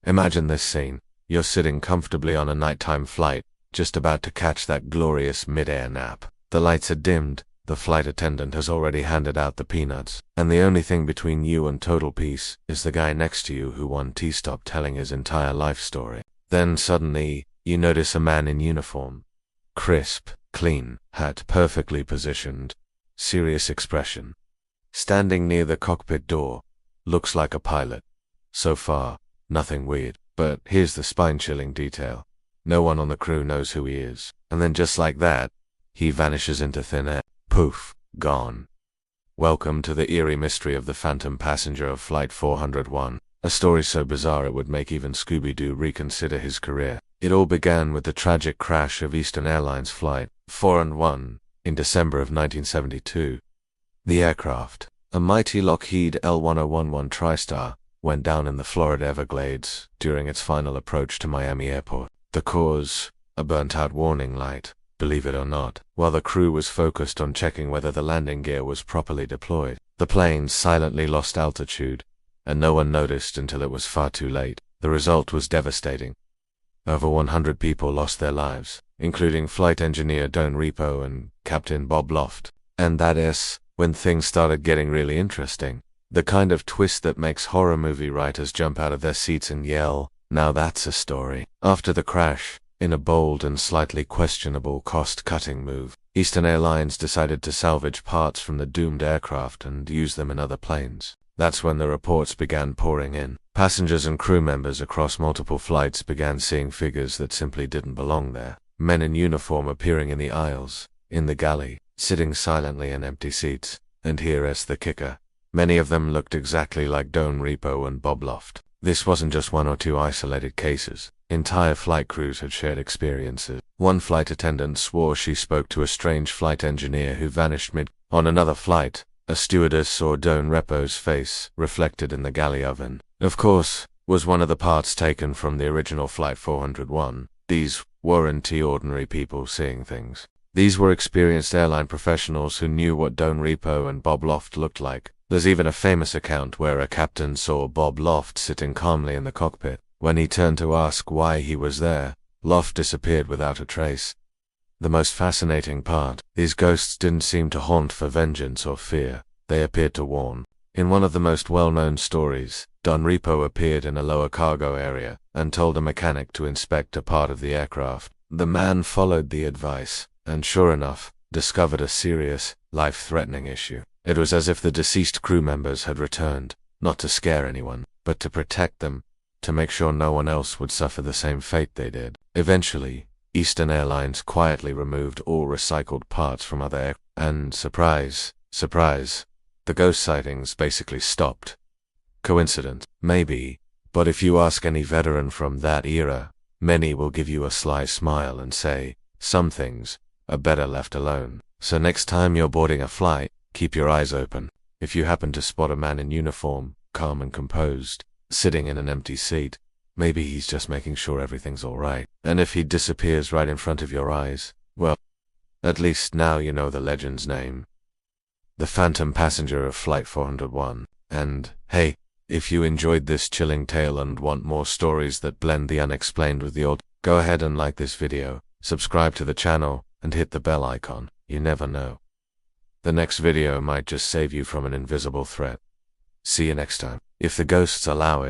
Imagine this scene. You're sitting comfortably on a nighttime flight, just about to catch that glorious mid-air nap. The lights are dimmed, the flight attendant has already handed out the peanuts, and the only thing between you and total peace is the guy next to you who won't stop telling his entire life story. Then suddenly, you notice a man in uniform. Crisp, clean, hat perfectly positioned, serious expression. Standing near the cockpit door, looks like a pilot. So far, nothing weird, but here's the spine-chilling detail. No one on the crew knows who he is, and then just like that, he vanishes into thin air. Poof, gone. Welcome to the eerie mystery of the phantom passenger of Flight 401, a story so bizarre it would make even Scooby-Doo reconsider his career. It all began with the tragic crash of Eastern Airlines Flight 401 in December of 1972. The aircraft, a mighty Lockheed L-1011 TriStar, went down in the Florida Everglades during its final approach to Miami Airport. The cause? A burnt-out warning light, believe it or not. While the crew was focused on checking whether the landing gear was properly deployed, the plane silently lost altitude, and no one noticed until it was far too late. The result was devastating. Over 100 people lost their lives, including flight engineer Don Repo and Captain Bob Loft. And that is when things started getting really interesting. The kind of twist that makes horror movie writers jump out of their seats and yell, "Now that's a story." After the crash, in a bold and slightly questionable cost-cutting move, Eastern Airlines decided to salvage parts from the doomed aircraft and use them in other planes. That's when the reports began pouring in. Passengers and crew members across multiple flights began seeing figures that simply didn't belong there. Men in uniform appearing in the aisles, in the galley, sitting silently in empty seats. And here is the kicker. Many of them looked exactly like Don Repo and Bob Loft. This wasn't just one or two isolated cases. Entire flight crews had shared experiences. One flight attendant swore she spoke to a strange flight engineer who vanished mid. On another flight, a stewardess saw Don Repo's face reflected in the galley oven. Of course, was one of the parts taken from the original Flight 401. These weren't ordinary people seeing things. These were experienced airline professionals who knew what Don Repo and Bob Loft looked like. There's even a famous account where a captain saw Bob Loft sitting calmly in the cockpit. When he turned to ask why he was there, Loft disappeared without a trace. The most fascinating part, these ghosts didn't seem to haunt for vengeance or fear. They appeared to warn. In one of the most well-known stories, Don Repo appeared in a lower cargo area and told a mechanic to inspect a part of the aircraft. The man followed the advice, and sure enough, discovered a serious, life-threatening issue. It was as if the deceased crew members had returned, not to scare anyone, but to protect them, to make sure no one else would suffer the same fate they did. Eventually, Eastern Airlines quietly removed all recycled parts from other aircraft, and surprise, surprise, the ghost sightings basically stopped. Coincidence? Maybe, but if you ask any veteran from that era, many will give you a sly smile and say, some things are better left alone. So next time you're boarding a flight, keep your eyes open. If you happen to spot a man in uniform, calm and composed, sitting in an empty seat, maybe he's just making sure everything's alright. And if he disappears right in front of your eyes, well, at least now you know the legend's name. The phantom passenger of Flight 401. And, hey, if you enjoyed this chilling tale and want more stories that blend the unexplained with the old, go ahead and like this video, subscribe to the channel, and hit the bell icon. You never know. The next video might just save you from an invisible threat. See you next time. If the ghosts allow it.